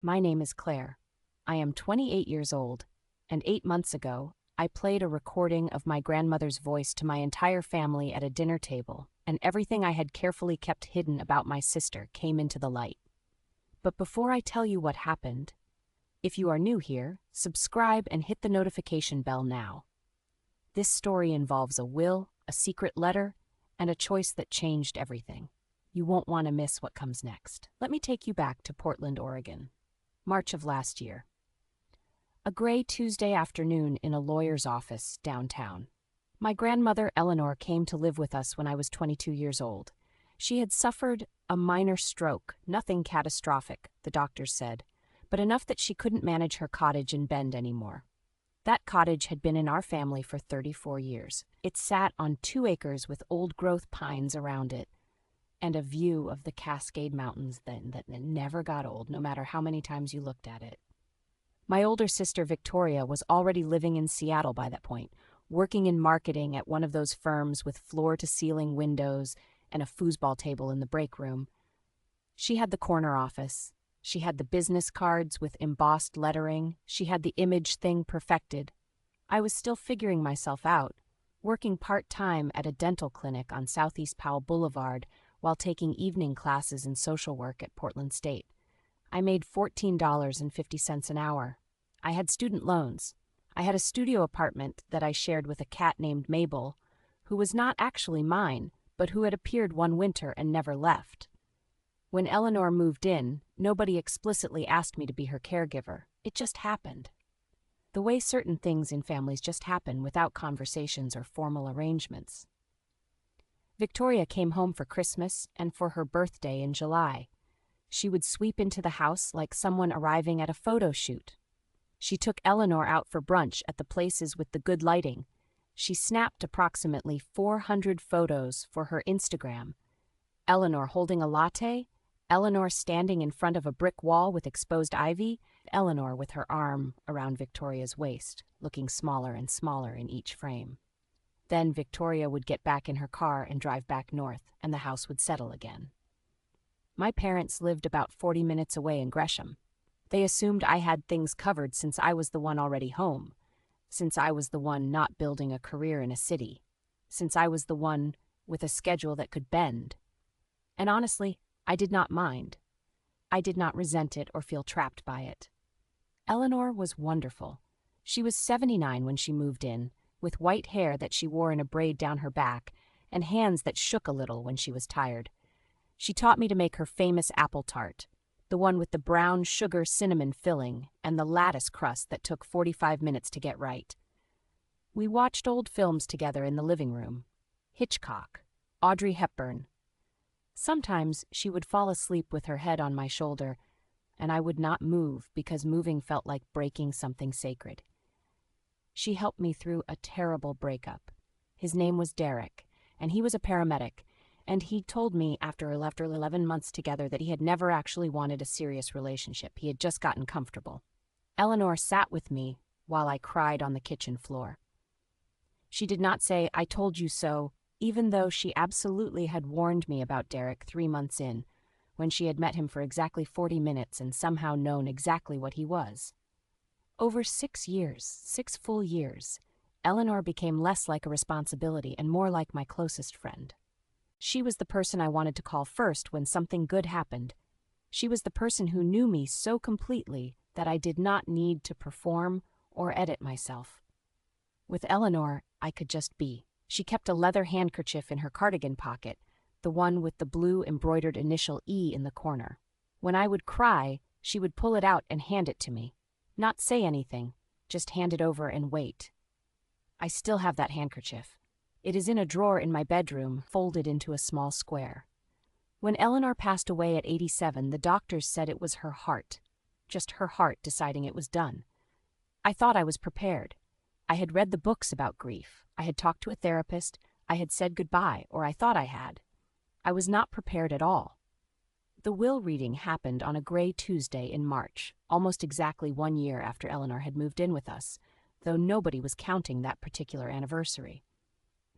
My name is Claire. I am 28 years old, and 8 months ago, I played a recording of my grandmother's voice to my entire family at a dinner table, and everything I had carefully kept hidden about my sister came into the light. But before I tell you what happened, if you are new here, subscribe and hit the notification bell now. This story involves a will, a secret letter, and a choice that changed everything. You won't want to miss what comes next. Let me take you back to Portland, Oregon. March of last year. A gray Tuesday afternoon in a lawyer's office downtown. My grandmother, Eleanor, came to live with us when I was 22 years old. She had suffered a minor stroke, nothing catastrophic, the doctors said, but enough that she couldn't manage her cottage in Bend anymore. That cottage had been in our family for 34 years. It sat on 2 acres with old-growth pines around it, and a view of the Cascade Mountains that never got old, no matter how many times you looked at it. My older sister, Victoria, was already living in Seattle by that point, working in marketing at one of those firms with floor-to-ceiling windows and a foosball table in the break room. She had the corner office. She had the business cards with embossed lettering. She had the image thing perfected. I was still figuring myself out, working part-time at a dental clinic on Southeast Powell Boulevard while taking evening classes in social work at Portland State. I made $14.50 an hour. I had student loans. I had a studio apartment that I shared with a cat named Mabel, who was not actually mine, but who had appeared one winter and never left. When Eleanor moved in, nobody explicitly asked me to be her caregiver. It just happened. The way certain things in families just happen without conversations or formal arrangements. Victoria came home for Christmas and for her birthday in July. She would sweep into the house like someone arriving at a photo shoot. She took Eleanor out for brunch at the places with the good lighting. She snapped approximately 400 photos for her Instagram. Eleanor holding a latte, Eleanor standing in front of a brick wall with exposed ivy, Eleanor with her arm around Victoria's waist, looking smaller and smaller in each frame. Then Victoria would get back in her car and drive back north, and the house would settle again. My parents lived about 40 minutes away in Gresham. They assumed I had things covered since I was the one already home, since I was the one not building a career in a city, since I was the one with a schedule that could bend. And honestly, I did not mind. I did not resent it or feel trapped by it. Eleanor was wonderful. She was 79 when she moved in, with white hair that she wore in a braid down her back, and hands that shook a little when she was tired. She taught me to make her famous apple tart, the one with the brown sugar cinnamon filling and the lattice crust that took 45 minutes to get right. We watched old films together in the living room. Hitchcock, Audrey Hepburn. Sometimes she would fall asleep with her head on my shoulder, and I would not move because moving felt like breaking something sacred. She helped me through a terrible breakup. His name was Derek, and he was a paramedic, and he told me after 11 months together that he had never actually wanted a serious relationship. He had just gotten comfortable. Eleanor sat with me while I cried on the kitchen floor. She did not say, "I told you so," even though she absolutely had warned me about Derek 3 months in, when she had met him for exactly 40 minutes and somehow known exactly what he was. Over 6 years, 6 full years, Eleanor became less like a responsibility and more like my closest friend. She was the person I wanted to call first when something good happened. She was the person who knew me so completely that I did not need to perform or edit myself. With Eleanor, I could just be. She kept a leather handkerchief in her cardigan pocket, the one with the blue embroidered initial E in the corner. When I would cry, she would pull it out and hand it to me. Not say anything, just hand it over and wait. I still have that handkerchief. It is in a drawer in my bedroom, folded into a small square. When Eleanor passed away at 87, the doctors said it was her heart. Just her heart deciding it was done. I thought I was prepared. I had read the books about grief. I had talked to a therapist. I had said goodbye, or I thought I had. I was not prepared at all. The will reading happened on a gray Tuesday in March, almost exactly 1 year after Eleanor had moved in with us, though nobody was counting that particular anniversary.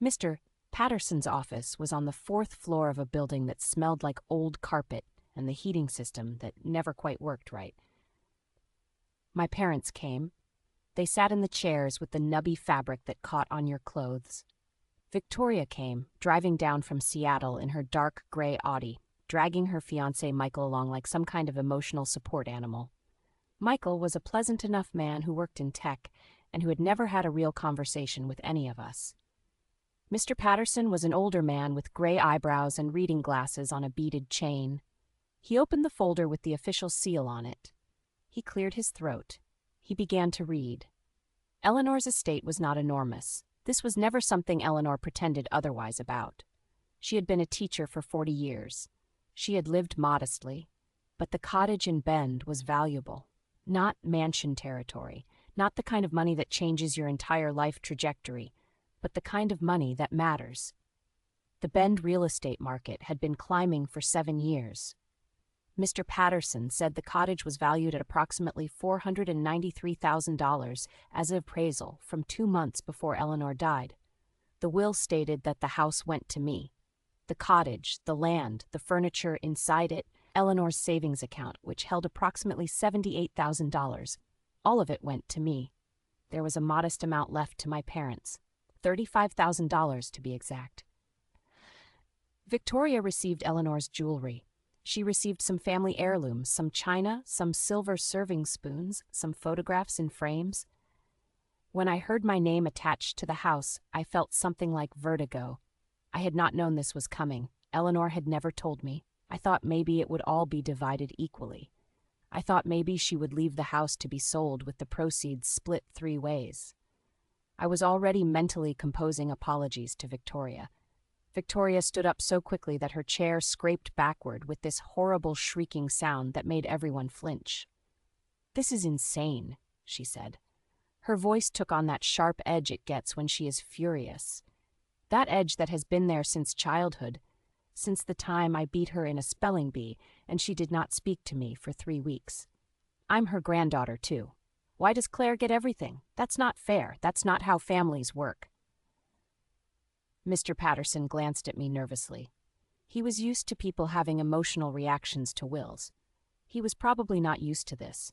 Mr. Patterson's office was on the 4th floor of a building that smelled like old carpet and the heating system that never quite worked right. My parents came. They sat in the chairs with the nubby fabric that caught on your clothes. Victoria came, driving down from Seattle in her dark gray Audi, dragging her fiancé Michael along like some kind of emotional support animal. Michael was a pleasant enough man who worked in tech and who had never had a real conversation with any of us. Mr. Patterson was an older man with gray eyebrows and reading glasses on a beaded chain. He opened the folder with the official seal on it. He cleared his throat. He began to read. Eleanor's estate was not enormous. This was never something Eleanor pretended otherwise about. She had been a teacher for 40 years. She had lived modestly, but the cottage in Bend was valuable. Not mansion territory, not the kind of money that changes your entire life trajectory, but the kind of money that matters. The Bend real estate market had been climbing for 7 years. Mr. Patterson said the cottage was valued at approximately $493,000 as of appraisal from 2 months before Eleanor died. The will stated that the house went to me. The cottage, the land, the furniture inside it, Eleanor's savings account, which held approximately $78,000. All of it went to me. There was a modest amount left to my parents, $35,000 to be exact. Victoria received Eleanor's jewelry. She received some family heirlooms, some china, some silver serving spoons, some photographs in frames. When I heard my name attached to the house, I felt something like vertigo. I had not known this was coming. Eleanor had never told me. I thought maybe it would all be divided equally. I thought maybe she would leave the house to be sold with the proceeds split 3 ways. I was already mentally composing apologies to Victoria. Victoria stood up so quickly that her chair scraped backward with this horrible shrieking sound that made everyone flinch. "This is insane," she said. Her voice took on that sharp edge it gets when she is furious. That edge that has been there since childhood, since the time I beat her in a spelling bee and she did not speak to me for 3 weeks. I'm her granddaughter, too. Why does Claire get everything? That's not fair. That's not how families work. Mr. Patterson glanced at me nervously. He was used to people having emotional reactions to wills. He was probably not used to this.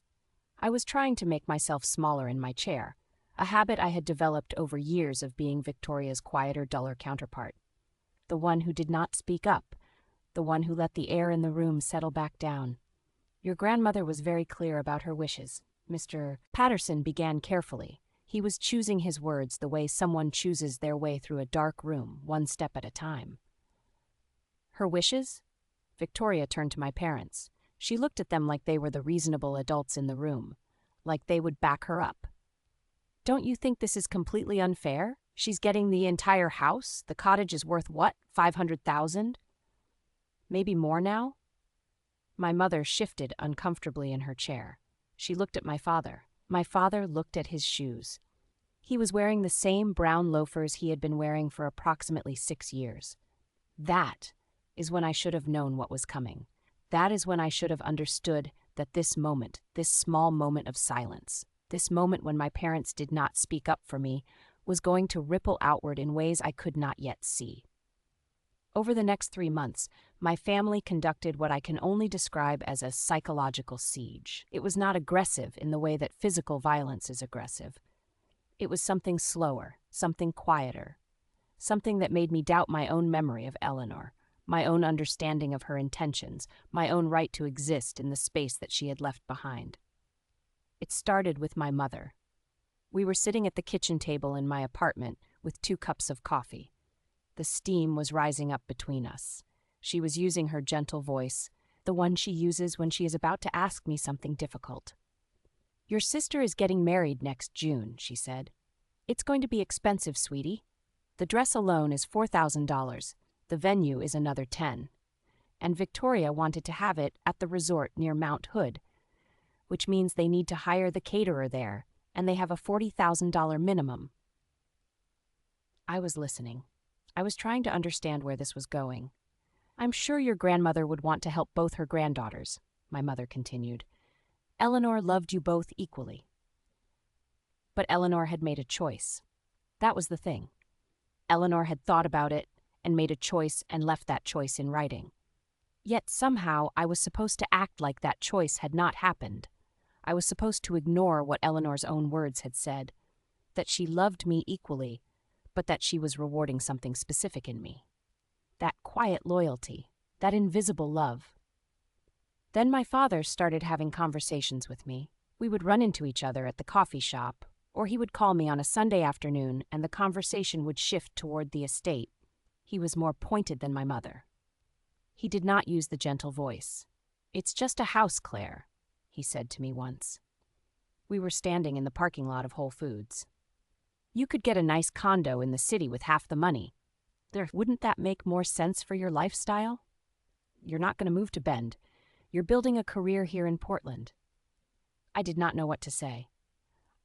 I was trying to make myself smaller in my chair, a habit I had developed over years of being Victoria's quieter, duller counterpart. The one who did not speak up, the one who let the air in the room settle back down. Your grandmother was very clear about her wishes. Mr. Patterson began carefully. He was choosing his words the way someone chooses their way through a dark room, one step at a time. Her wishes? Victoria turned to my parents. She looked at them like they were the reasonable adults in the room, like they would back her up. Don't you think this is completely unfair? She's getting the entire house. The cottage is worth what, $500,000? Maybe more now? My mother shifted uncomfortably in her chair. She looked at my father. My father looked at his shoes. He was wearing the same brown loafers he had been wearing for approximately 6 years. That is when I should have known what was coming. That is when I should have understood that this moment, this small moment of silence, this moment when my parents did not speak up for me, was going to ripple outward in ways I could not yet see. Over the next 3 months, my family conducted what I can only describe as a psychological siege. It was not aggressive in the way that physical violence is aggressive. It was something slower, something quieter, something that made me doubt my own memory of Eleanor, my own understanding of her intentions, my own right to exist in the space that she had left behind. It started with my mother. We were sitting at the kitchen table in my apartment with 2 cups of coffee. The steam was rising up between us. She was using her gentle voice, the one she uses when she is about to ask me something difficult. "Your sister is getting married next June," she said. "It's going to be expensive, sweetie. The dress alone is $4,000. The venue is another $10,000. And Victoria wanted to have it at the resort near Mount Hood, which means they need to hire the caterer there, and they have a $40,000 minimum." I was listening. I was trying to understand where this was going. "I'm sure your grandmother would want to help both her granddaughters," my mother continued. "Eleanor loved you both equally." But Eleanor had made a choice. That was the thing. Eleanor had thought about it and made a choice and left that choice in writing. Yet somehow I was supposed to act like that choice had not happened. I was supposed to ignore what Eleanor's own words had said, that she loved me equally, but that she was rewarding something specific in me. That quiet loyalty, that invisible love. Then my father started having conversations with me. We would run into each other at the coffee shop, or he would call me on a Sunday afternoon and the conversation would shift toward the estate. He was more pointed than my mother. He did not use the gentle voice. "It's just a house, Claire," he said to me once. We were standing in the parking lot of Whole Foods. "You could get a nice condo in the city with half the money. Wouldn't that make more sense for your lifestyle? You're not going to move to Bend. You're building a career here in Portland." I did not know what to say.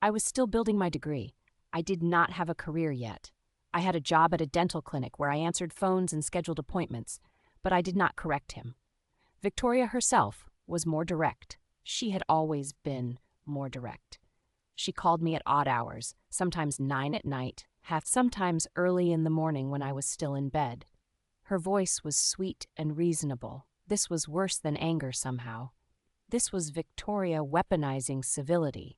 I was still building my degree. I did not have a career yet. I had a job at a dental clinic where I answered phones and scheduled appointments, but I did not correct him. Victoria herself was more direct. She had always been more direct. She called me at odd hours, sometimes 9 at night, sometimes early in the morning when I was still in bed. Her voice was sweet and reasonable. This was worse than anger somehow. This was Victoria weaponizing civility.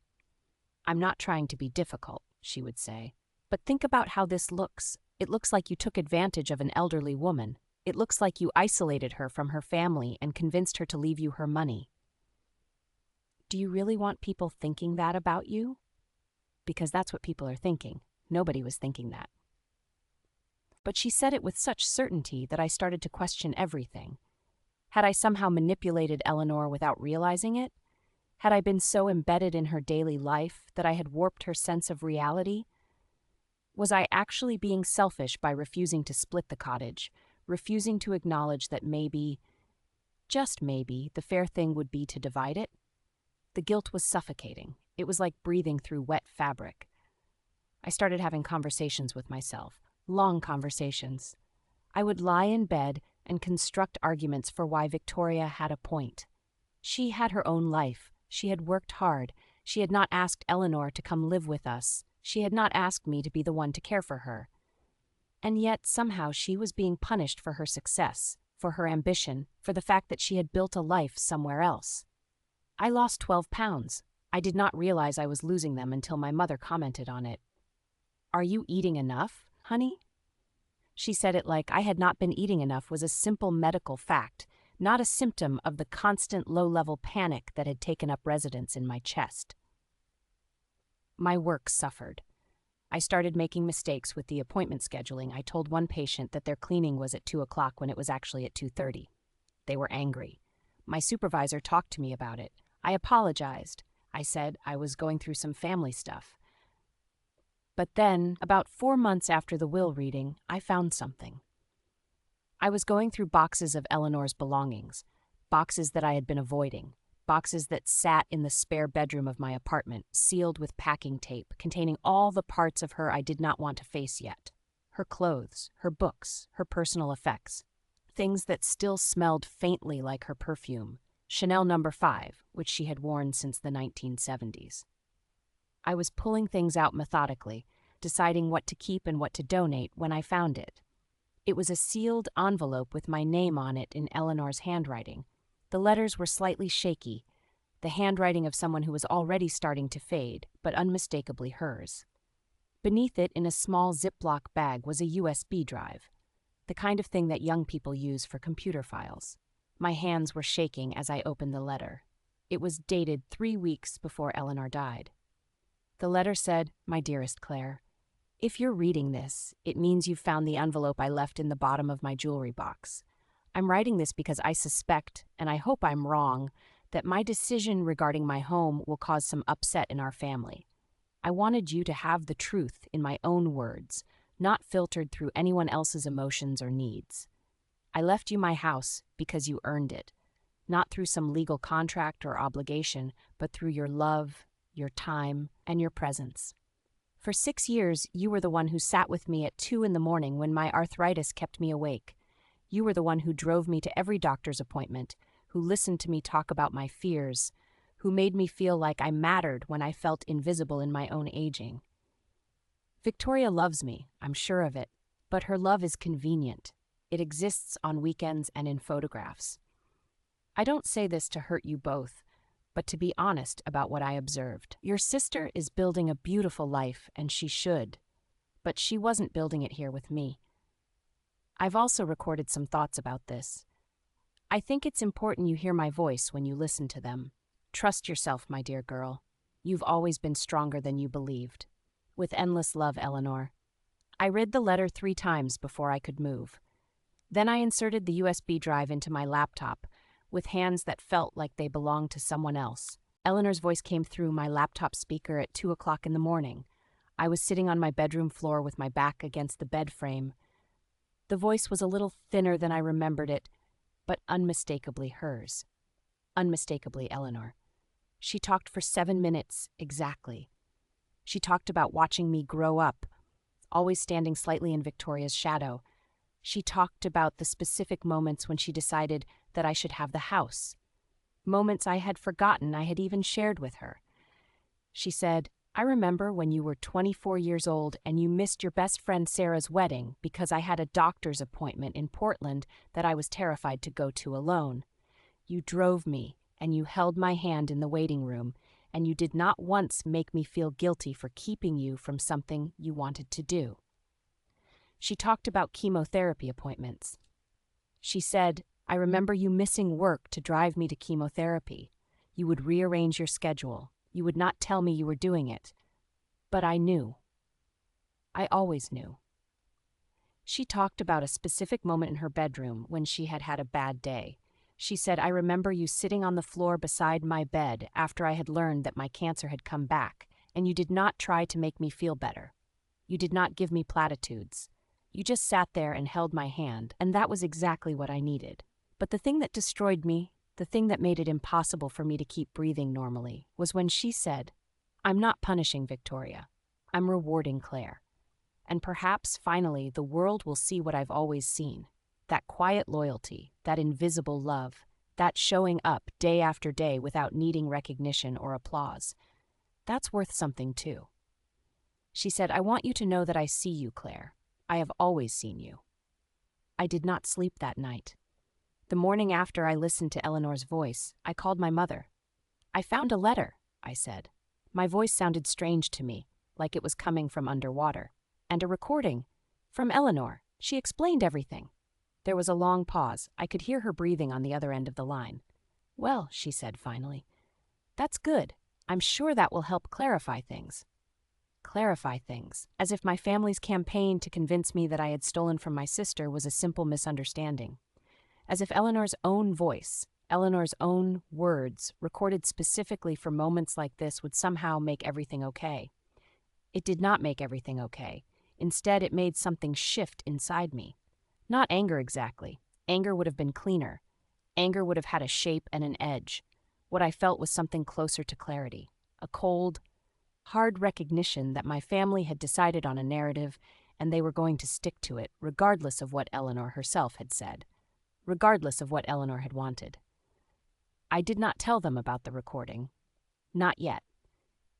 "I'm not trying to be difficult," she would say, "but think about how this looks. It looks like you took advantage of an elderly woman. It looks like you isolated her from her family and convinced her to leave you her money. Do you really want people thinking that about you? Because that's what people are thinking. Nobody was thinking that." But she said it with such certainty that I started to question everything. Had I somehow manipulated Eleanor without realizing it? Had I been so embedded in her daily life that I had warped her sense of reality? Was I actually being selfish by refusing to split the cottage, refusing to acknowledge that maybe, just maybe, the fair thing would be to divide it? The guilt was suffocating. It was like breathing through wet fabric. I started having conversations with myself, long conversations. I would lie in bed and construct arguments for why Victoria had a point. She had her own life. She had worked hard. She had not asked Eleanor to come live with us. She had not asked me to be the one to care for her. And yet, somehow, she was being punished for her success, for her ambition, for the fact that she had built a life somewhere else. I lost 12 pounds. I did not realize I was losing them until my mother commented on it. "Are you eating enough, honey?" She said it like I had not been eating enough was a simple medical fact, not a symptom of the constant low-level panic that had taken up residence in my chest. My work suffered. I started making mistakes with the appointment scheduling. I told one patient that their cleaning was at 2 o'clock when it was actually at 2:30. They were angry. My supervisor talked to me about it. I apologized. I said I was going through some family stuff. But then, about 4 months after the will reading, I found something. I was going through boxes of Eleanor's belongings, boxes that I had been avoiding, boxes that sat in the spare bedroom of my apartment, sealed with packing tape, containing all the parts of her I did not want to face yet. Her clothes, her books, her personal effects. Things that still smelled faintly like her perfume, Chanel No. 5, which she had worn since the 1970s. I was pulling things out methodically, deciding what to keep and what to donate when I found it. It was a sealed envelope with my name on it in Eleanor's handwriting. The letters were slightly shaky, the handwriting of someone who was already starting to fade, but unmistakably hers. Beneath it, in a small Ziploc bag, was a USB drive, the kind of thing that young people use for computer files. My hands were shaking as I opened the letter. It was dated 3 weeks before Eleanor died. The letter said, "My dearest Claire, if you're reading this, it means you've found the envelope I left in the bottom of my jewelry box. I'm writing this because I suspect, and I hope I'm wrong, that my decision regarding my home will cause some upset in our family. I wanted you to have the truth in my own words, not filtered through anyone else's emotions or needs. I left you my house because you earned it, not through some legal contract or obligation, but through your love, your time, and your presence. For 6 years, you were the one who sat with me at 2 in the morning when my arthritis kept me awake. You were the one who drove me to every doctor's appointment, who listened to me talk about my fears, who made me feel like I mattered when I felt invisible in my own aging. Victoria loves me, I'm sure of it, but her love is convenient. It exists on weekends and in photographs. I don't say this to hurt you both, but to be honest about what I observed. Your sister is building a beautiful life, and she should, but she wasn't building it here with me. I've also recorded some thoughts about this. I think it's important you hear my voice when you listen to them. Trust yourself, my dear girl. You've always been stronger than you believed. With endless love, Eleanor. I read the letter 3 times before I could move. Then I inserted the USB drive into my laptop, with hands that felt like they belonged to someone else. Eleanor's voice came through my laptop speaker at 2 o'clock in the morning. I was sitting on my bedroom floor with my back against the bed frame. The voice was a little thinner than I remembered it, but unmistakably hers. Unmistakably Eleanor. She talked for 7 minutes exactly. She talked about watching me grow up, always standing slightly in Victoria's shadow. She talked about the specific moments when she decided that I should have the house. Moments I had forgotten I had even shared with her. She said, I remember when you were 24 years old and you missed your best friend Sarah's wedding because I had a doctor's appointment in Portland that I was terrified to go to alone. You drove me and you held my hand in the waiting room, and you did not once make me feel guilty for keeping you from something you wanted to do. She talked about chemotherapy appointments. She said, I remember you missing work to drive me to chemotherapy. You would rearrange your schedule. You would not tell me you were doing it. But I knew. I always knew. She talked about a specific moment in her bedroom when she had had a bad day. She said, I remember you sitting on the floor beside my bed after I had learned that my cancer had come back, and you did not try to make me feel better. You did not give me platitudes. You just sat there and held my hand, and that was exactly what I needed. But the thing that destroyed me, the thing that made it impossible for me to keep breathing normally, was when she said, I'm not punishing Victoria. I'm rewarding Claire. And perhaps, finally, the world will see what I've always seen. That quiet loyalty, that invisible love, that showing up day after day without needing recognition or applause. That's worth something too. She said, I want you to know that I see you, Claire. I have always seen you. I did not sleep that night. The morning after I listened to Eleanor's voice, I called my mother. I found a letter, I said. My voice sounded strange to me, like it was coming from underwater. And a recording. From Eleanor. She explained everything. There was a long pause. I could hear her breathing on the other end of the line. Well, she said finally. That's good. I'm sure that will help clarify things. Clarify things, as if my family's campaign to convince me that I had stolen from my sister was a simple misunderstanding. As if Eleanor's own voice, Eleanor's own words, recorded specifically for moments like this would somehow make everything okay. It did not make everything okay. Instead, it made something shift inside me. Not anger exactly. Anger would have been cleaner. Anger would have had a shape and an edge. What I felt was something closer to clarity. A cold, hard recognition that my family had decided on a narrative and they were going to stick to it, regardless of what Eleanor herself had said, regardless of what Eleanor had wanted. I did not tell them about the recording. Not yet.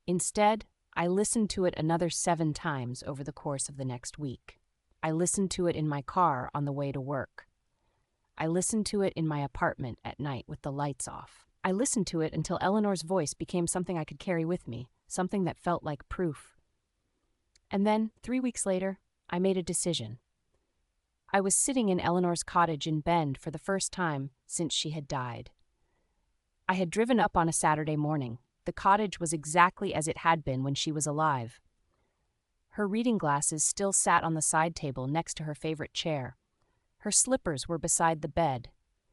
Instead, I listened to it another 7 times over the course of the next week. I listened to it in my car on the way to work. I listened to it in my apartment at night with the lights off. I listened to it until Eleanor's voice became something I could carry with me, something that felt like proof. And then, 3 weeks later, I made a decision. I was sitting in Eleanor's cottage in Bend for the first time since she had died. I had driven up on a Saturday morning. The cottage was exactly as it had been when she was alive. Her reading glasses still sat on the side table next to her favorite chair. Her slippers were beside the bed.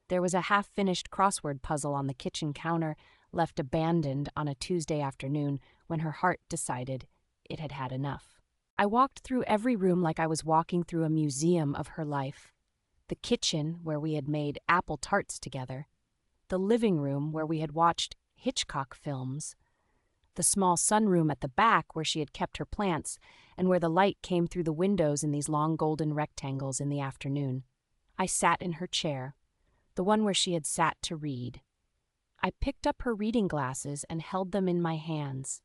There was a half-finished crossword puzzle on the kitchen counter, left abandoned on a Tuesday afternoon when her heart decided it had had enough. I walked through every room like I was walking through a museum of her life. The kitchen, where we had made apple tarts together. The living room, where we had watched Hitchcock films. The small sunroom at the back where she had kept her plants and where the light came through the windows in these long golden rectangles in the afternoon. I sat in her chair, the one where she had sat to read. I picked up her reading glasses and held them in my hands.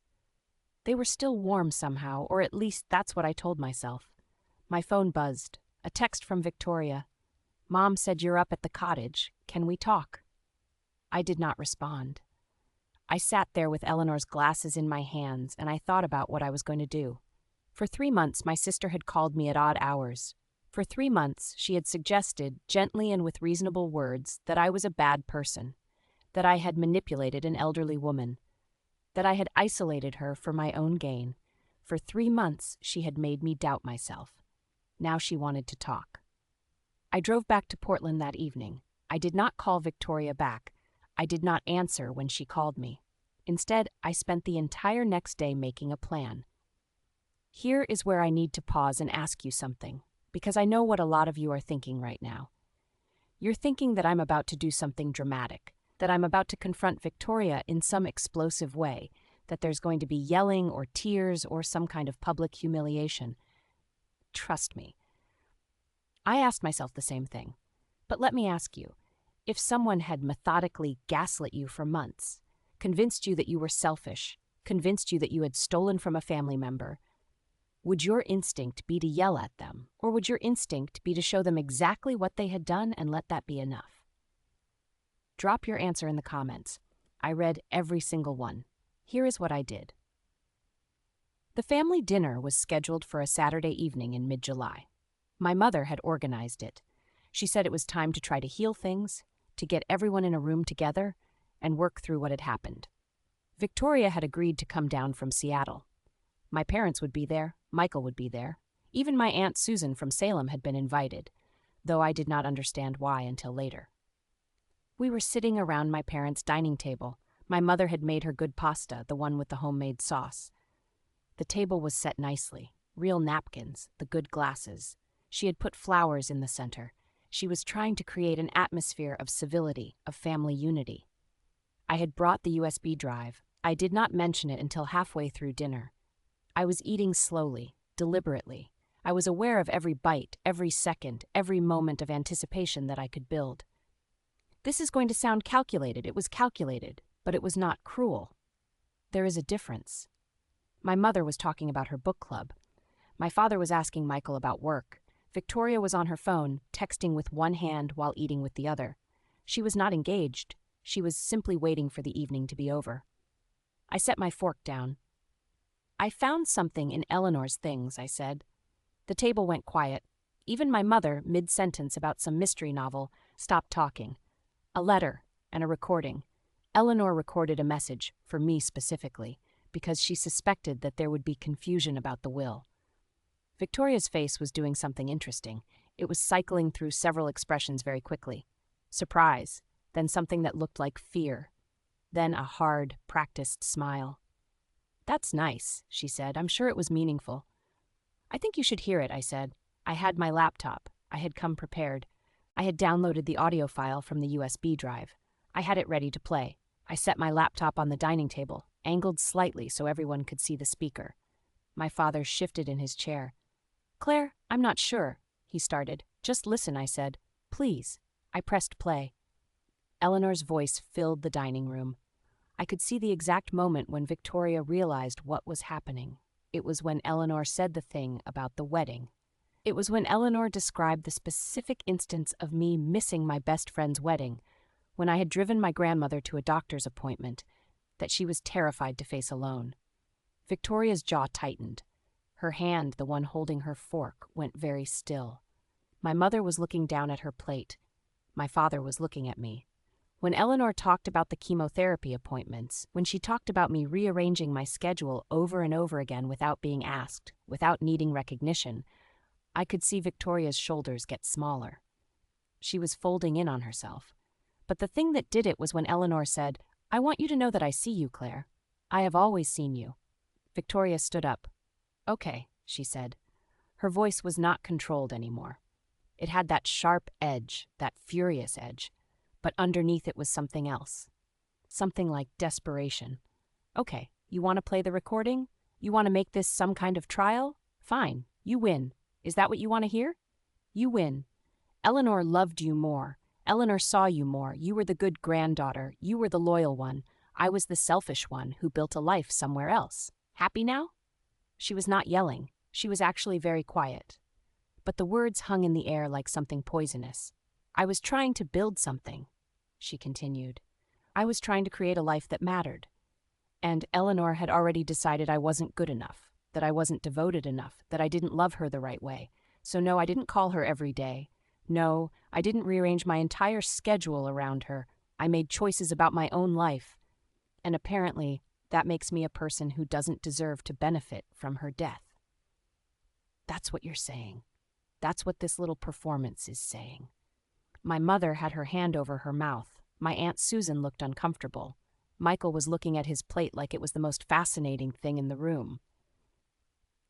They were still warm somehow, or at least that's what I told myself. My phone buzzed. A text from Victoria. Mom said you're up at the cottage. Can we talk? I did not respond. I sat there with Eleanor's glasses in my hands, and I thought about what I was going to do. For 3 months, my sister had called me at odd hours. For 3 months, she had suggested, gently and with reasonable words, that I was a bad person, that I had manipulated an elderly woman, that I had isolated her for my own gain. For 3 months, she had made me doubt myself. Now she wanted to talk. I drove back to Portland that evening. I did not call Victoria back. I did not answer when she called me. Instead, I spent the entire next day making a plan. Here is where I need to pause and ask you something, because I know what a lot of you are thinking right now. You're thinking that I'm about to do something dramatic, that I'm about to confront Victoria in some explosive way, that there's going to be yelling or tears or some kind of public humiliation. Trust me. I asked myself the same thing. But let me ask you, if someone had methodically gaslit you for months, convinced you that you were selfish, convinced you that you had stolen from a family member, would your instinct be to yell at them, or would your instinct be to show them exactly what they had done and let that be enough? Drop your answer in the comments. I read every single one. Here is what I did. The family dinner was scheduled for a Saturday evening in mid-July. My mother had organized it. She said it was time to try to heal things, to get everyone in a room together, and work through what had happened. Victoria had agreed to come down from Seattle. My parents would be there, Michael would be there. Even my Aunt Susan from Salem had been invited, though I did not understand why until later. We were sitting around my parents' dining table. My mother had made her good pasta, the one with the homemade sauce. The table was set nicely, real napkins, the good glasses. She had put flowers in the center. She was trying to create an atmosphere of civility, of family unity. I had brought the USB drive. I did not mention it until halfway through dinner. I was eating slowly, deliberately. I was aware of every bite, every second, every moment of anticipation that I could build. This is going to sound calculated. It was calculated, but it was not cruel. There is a difference. My mother was talking about her book club. My father was asking Michael about work. Victoria was on her phone, texting with one hand while eating with the other. She was not engaged. She was simply waiting for the evening to be over. I set my fork down. I found something in Eleanor's things, I said. The table went quiet. Even my mother, mid-sentence about some mystery novel, stopped talking. A letter and a recording. Eleanor recorded a message, for me specifically, because she suspected that there would be confusion about the will. Victoria's face was doing something interesting. It was cycling through several expressions very quickly. Surprise, then something that looked like fear, then a hard, practiced smile. "That's nice," she said. "I'm sure it was meaningful." "I think you should hear it," I said. I had my laptop. I had come prepared. I had downloaded the audio file from the USB drive. I had it ready to play. I set my laptop on the dining table, angled slightly so everyone could see the speaker. My father shifted in his chair. "Claire, I'm not sure," he started. "Just listen," I said. "Please." I pressed play. Eleanor's voice filled the dining room. I could see the exact moment when Victoria realized what was happening. It was when Eleanor said the thing about the wedding. It was when Eleanor described the specific instance of me missing my best friend's wedding, when I had driven my grandmother to a doctor's appointment, that she was terrified to face alone. Victoria's jaw tightened. Her hand, the one holding her fork, went very still. My mother was looking down at her plate. My father was looking at me. When Eleanor talked about the chemotherapy appointments, when she talked about me rearranging my schedule over and over again without being asked, without needing recognition, I could see Victoria's shoulders get smaller. She was folding in on herself. But the thing that did it was when Eleanor said, "I want you to know that I see you, Claire. I have always seen you." Victoria stood up. "Okay," she said. Her voice was not controlled anymore. It had that sharp edge, that furious edge, but underneath it was something else. Something like desperation. "Okay, you want to play the recording? You want to make this some kind of trial? Fine, you win. Is that what you want to hear? You win. Eleanor loved you more. Eleanor saw you more. You were the good granddaughter. You were the loyal one. I was the selfish one who built a life somewhere else. Happy now?" She was not yelling. She was actually very quiet. But the words hung in the air like something poisonous. "I was trying to build something," she continued. "I was trying to create a life that mattered. And Eleanor had already decided I wasn't good enough, that I wasn't devoted enough, that I didn't love her the right way. So no, I didn't call her every day. No, I didn't rearrange my entire schedule around her. I made choices about my own life. And apparently, that makes me a person who doesn't deserve to benefit from her death. That's what you're saying. That's what this little performance is saying. My mother had her hand over her mouth. My Aunt Susan looked uncomfortable. Michael was looking at his plate like it was the most fascinating thing in the room.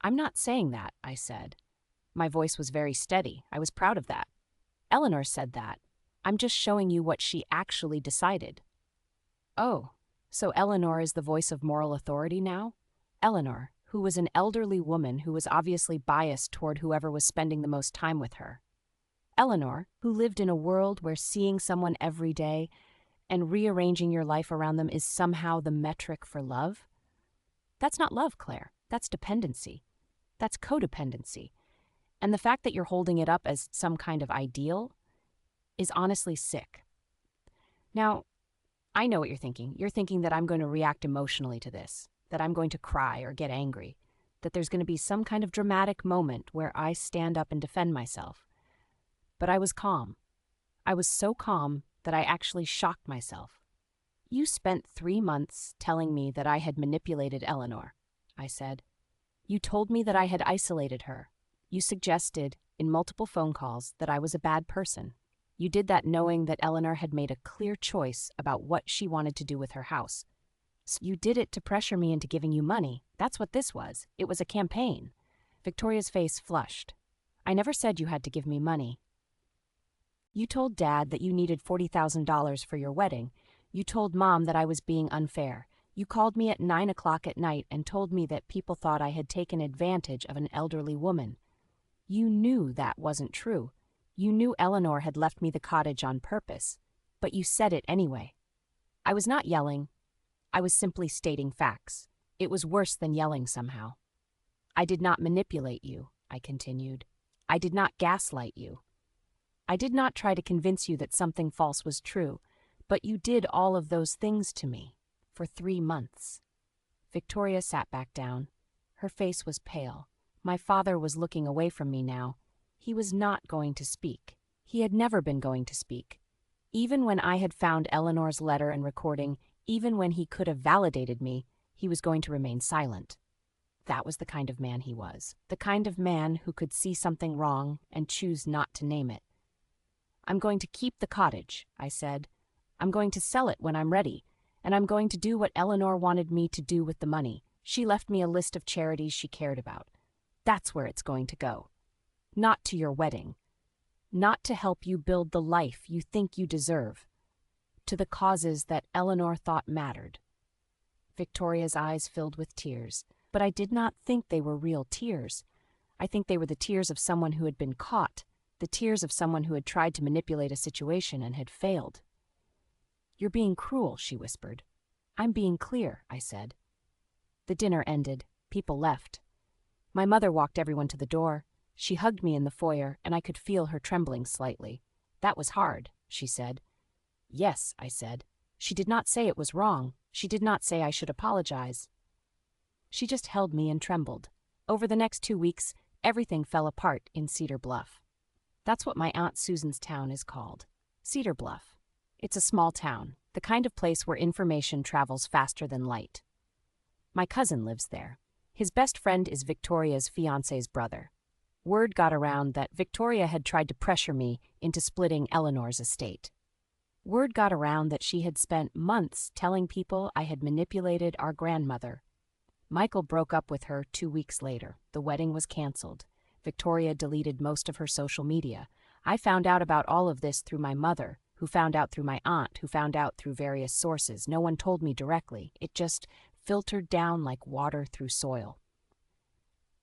I'm not saying that, I said. My voice was very steady. I was proud of that. Eleanor said that. I'm just showing you what she actually decided. Oh, so Eleanor is the voice of moral authority now? Eleanor, who was an elderly woman who was obviously biased toward whoever was spending the most time with her. Eleanor, who lived in a world where seeing someone every day and rearranging your life around them is somehow the metric for love? That's not love, Claire. That's dependency. That's codependency. And the fact that you're holding it up as some kind of ideal is honestly sick. Now, I know what you're thinking. You're thinking that I'm going to react emotionally to this, that I'm going to cry or get angry, that there's going to be some kind of dramatic moment where I stand up and defend myself. But I was calm. I was so calm that I actually shocked myself. You spent 3 months telling me that I had manipulated Eleanor, I said. You told me that I had isolated her. You suggested, in multiple phone calls, that I was a bad person. You did that knowing that Eleanor had made a clear choice about what she wanted to do with her house. So you did it to pressure me into giving you money. That's what this was. It was a campaign. Victoria's face flushed. I never said you had to give me money. You told Dad that you needed $40,000 for your wedding. You told Mom that I was being unfair. You called me at 9 o'clock at night and told me that people thought I had taken advantage of an elderly woman. You knew that wasn't true. You knew Eleanor had left me the cottage on purpose, but you said it anyway. I was not yelling. I was simply stating facts. It was worse than yelling somehow. I did not manipulate you, I continued. I did not gaslight you. I did not try to convince you that something false was true, but you did all of those things to me for 3 months. Victoria sat back down. Her face was pale. My father was looking away from me now. He was not going to speak. He had never been going to speak. Even when I had found Eleanor's letter and recording, even when he could have validated me, he was going to remain silent. That was the kind of man he was, the kind of man who could see something wrong and choose not to name it. I'm going to keep the cottage, I said. I'm going to sell it when I'm ready, and I'm going to do what Eleanor wanted me to do with the money. She left me a list of charities she cared about. That's where it's going to go. Not to your wedding. Not to help you build the life you think you deserve. To the causes that Eleanor thought mattered. Victoria's eyes filled with tears, but I did not think they were real tears. I think they were the tears of someone who had been caught, the tears of someone who had tried to manipulate a situation and had failed. You're being cruel, she whispered. I'm being clear, I said. The dinner ended. People left. My mother walked everyone to the door. She hugged me in the foyer, and I could feel her trembling slightly. That was hard, she said. Yes, I said. She did not say it was wrong. She did not say I should apologize. She just held me and trembled. Over the next 2 weeks, everything fell apart in Cedar Bluff. That's what my Aunt Susan's town is called. Cedar Bluff. It's a small town, the kind of place where information travels faster than light. My cousin lives there. His best friend is Victoria's fiancé's brother. Word got around that Victoria had tried to pressure me into splitting Eleanor's estate. Word got around that she had spent months telling people I had manipulated our grandmother. Michael broke up with her 2 weeks later. The wedding was canceled. Victoria deleted most of her social media. I found out about all of this through my mother, who found out through my aunt, who found out through various sources. No one told me directly. It just filtered down like water through soil.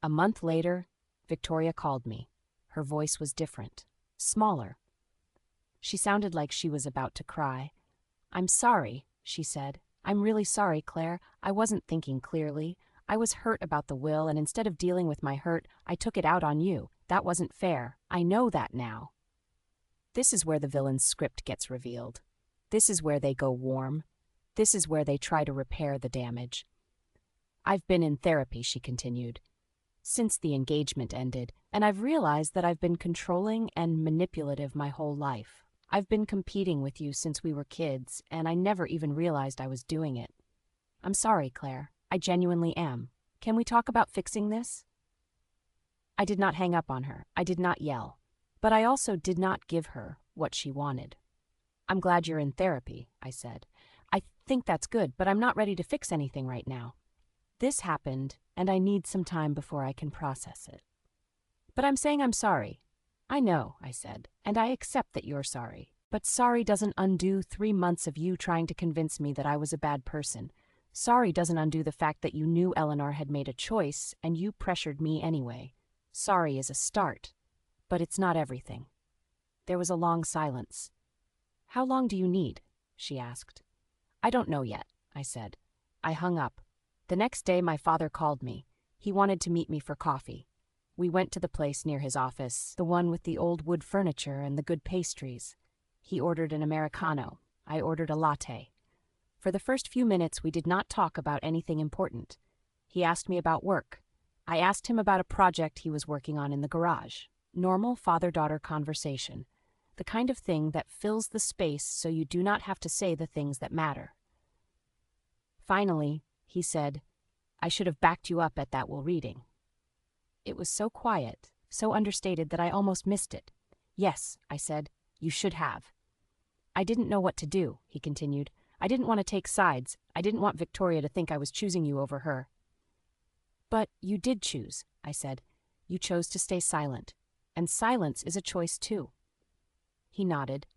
A month later, Victoria called me. Her voice was different, smaller. She sounded like she was about to cry. I'm sorry, she said. I'm really sorry, Claire. I wasn't thinking clearly. I was hurt about the will, and instead of dealing with my hurt, I took it out on you. That wasn't fair. I know that now. This is where the villain's script gets revealed. This is where they go warm. This is where they try to repair the damage. I've been in therapy, she continued, since the engagement ended, and I've realized that I've been controlling and manipulative my whole life. I've been competing with you since we were kids, and I never even realized I was doing it. I'm sorry, Claire. I genuinely am. Can we talk about fixing this? I did not hang up on her. I did not yell. But I also did not give her what she wanted. I'm glad you're in therapy, I said. I think that's good, but I'm not ready to fix anything right now. This happened, and I need some time before I can process it. But I'm saying I'm sorry. I know, I said, and I accept that you're sorry. But sorry doesn't undo 3 months of you trying to convince me that I was a bad person. Sorry doesn't undo the fact that you knew Eleanor had made a choice, and you pressured me anyway. Sorry is a start, but it's not everything. There was a long silence. How long do you need? She asked. I don't know yet, I said. I hung up. The next day my father called me. He wanted to meet me for coffee. We went to the place near his office, the one with the old wood furniture and the good pastries. He ordered an Americano. I ordered a latte. For the first few minutes we did not talk about anything important. He asked me about work. I asked him about a project he was working on in the garage. Normal father-daughter conversation. The kind of thing that fills the space so you do not have to say the things that matter. Finally, he said, I should have backed you up at that while reading. It was so quiet, so understated that I almost missed it. Yes, I said, you should have. I didn't know what to do, he continued. I didn't want to take sides. I didn't want Victoria to think I was choosing you over her. But you did choose, I said. You chose to stay silent. And silence is a choice too. He nodded.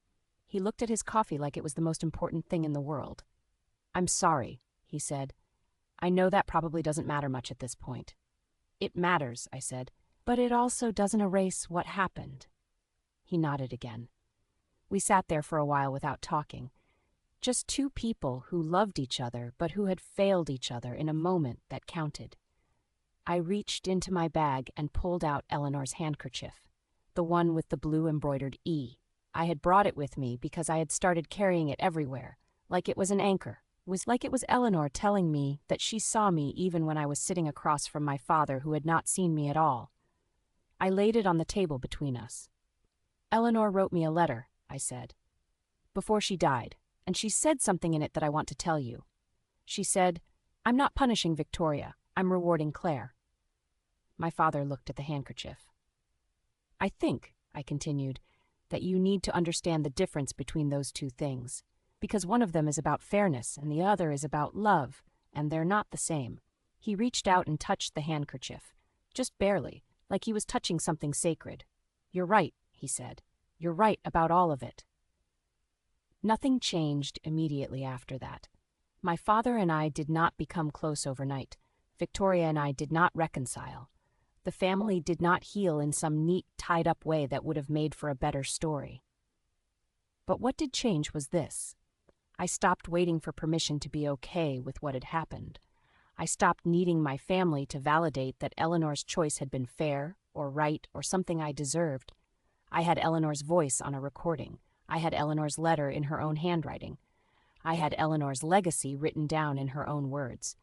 He looked at his coffee like it was the most important thing in the world. I'm sorry, he said. I know that probably doesn't matter much at this point. It matters, I said, but it also doesn't erase what happened. He nodded again. We sat there for a while without talking. Just two people who loved each other but who had failed each other in a moment that counted. I reached into my bag and pulled out Eleanor's handkerchief, the one with the blue embroidered E. I had brought it with me because I had started carrying it everywhere, like it was an anchor. It was like it was Eleanor telling me that she saw me even when I was sitting across from my father who had not seen me at all. I laid it on the table between us. Eleanor wrote me a letter, I said, before she died, and she said something in it that I want to tell you. She said, I'm not punishing Victoria, I'm rewarding Claire. My father looked at the handkerchief. I think, I continued, that you need to understand the difference between those two things, because one of them is about fairness and the other is about love, and they're not the same. He reached out and touched the handkerchief, just barely, like he was touching something sacred. You're right, he said. You're right about all of it. Nothing changed immediately after that. My father and I did not become close overnight. Victoria and I did not reconcile. The family did not heal in some neat, tied-up way that would have made for a better story. But what did change was this. I stopped waiting for permission to be okay with what had happened. I stopped needing my family to validate that Eleanor's choice had been fair, or right, or something I deserved. I had Eleanor's voice on a recording. I had Eleanor's letter in her own handwriting. I had Eleanor's legacy written down in her own words.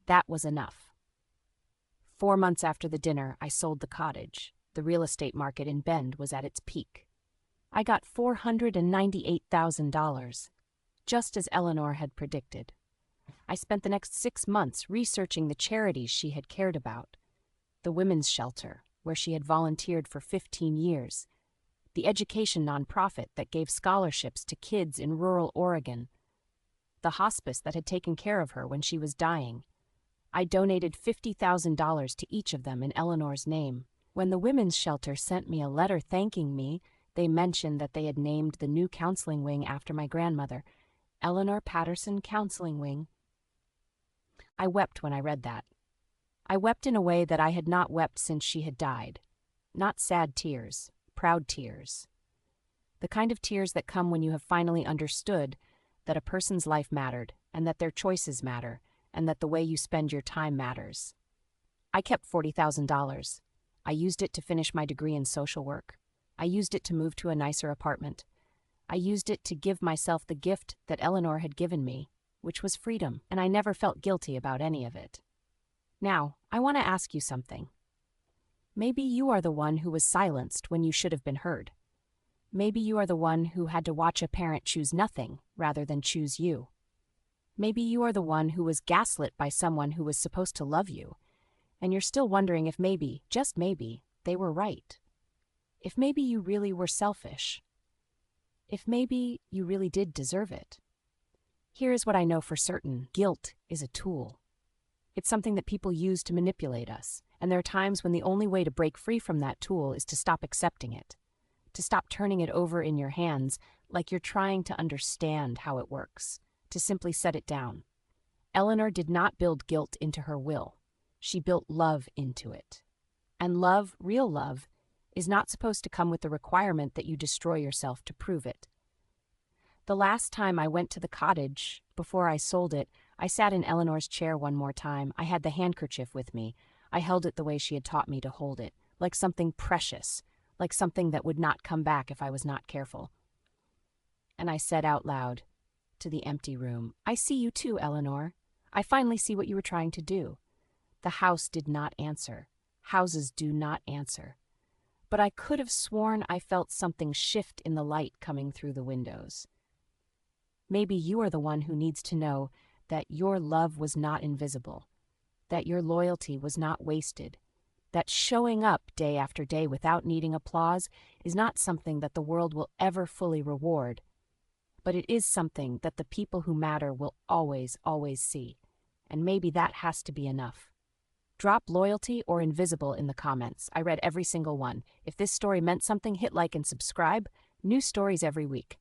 That was enough. 4 months after the dinner, I sold the cottage. The real estate market in Bend was at its peak. I got $498,000, just as Eleanor had predicted. I spent the next 6 months researching the charities she had cared about. The women's shelter, where she had volunteered for 15 years. The education nonprofit that gave scholarships to kids in rural Oregon. The hospice that had taken care of her when she was dying. I donated $50,000 to each of them in Eleanor's name. When the women's shelter sent me a letter thanking me, they mentioned that they had named the new counseling wing after my grandmother, Eleanor Patterson Counseling Wing. I wept when I read that. I wept in a way that I had not wept since she had died. Not sad tears, proud tears. The kind of tears that come when you have finally understood that a person's life mattered, and that their choices matter, and that the way you spend your time matters. I kept $40,000. I used it to finish my degree in social work. I used it to move to a nicer apartment. I used it to give myself the gift that Eleanor had given me, which was freedom, and I never felt guilty about any of it. Now, I want to ask you something. Maybe you are the one who was silenced when you should have been heard. Maybe you are the one who had to watch a parent choose nothing rather than choose you. Maybe you are the one who was gaslit by someone who was supposed to love you, and you're still wondering if maybe, just maybe, they were right. If maybe you really were selfish. If maybe you really did deserve it. Here is what I know for certain. Guilt is a tool. It's something that people use to manipulate us, and there are times when the only way to break free from that tool is to stop accepting it, to stop turning it over in your hands like you're trying to understand how it works, to simply set it down. Eleanor did not build guilt into her will. She built love into it. And love, real love, is not supposed to come with the requirement that you destroy yourself to prove it. The last time I went to the cottage, before I sold it, I sat in Eleanor's chair one more time. I had the handkerchief with me. I held it the way she had taught me to hold it, like something precious, like something that would not come back if I was not careful. And I said out loud to the empty room, "I see you too, Eleanor. I finally see what you were trying to do." The house did not answer. Houses do not answer. But I could have sworn I felt something shift in the light coming through the windows. Maybe you are the one who needs to know that your love was not invisible, that your loyalty was not wasted, that showing up day after day without needing applause is not something that the world will ever fully reward, but it is something that the people who matter will always, always see, and maybe that has to be enough. Drop loyalty or invisible in the comments. I read every single one. If this story meant something, hit like and subscribe. New stories every week.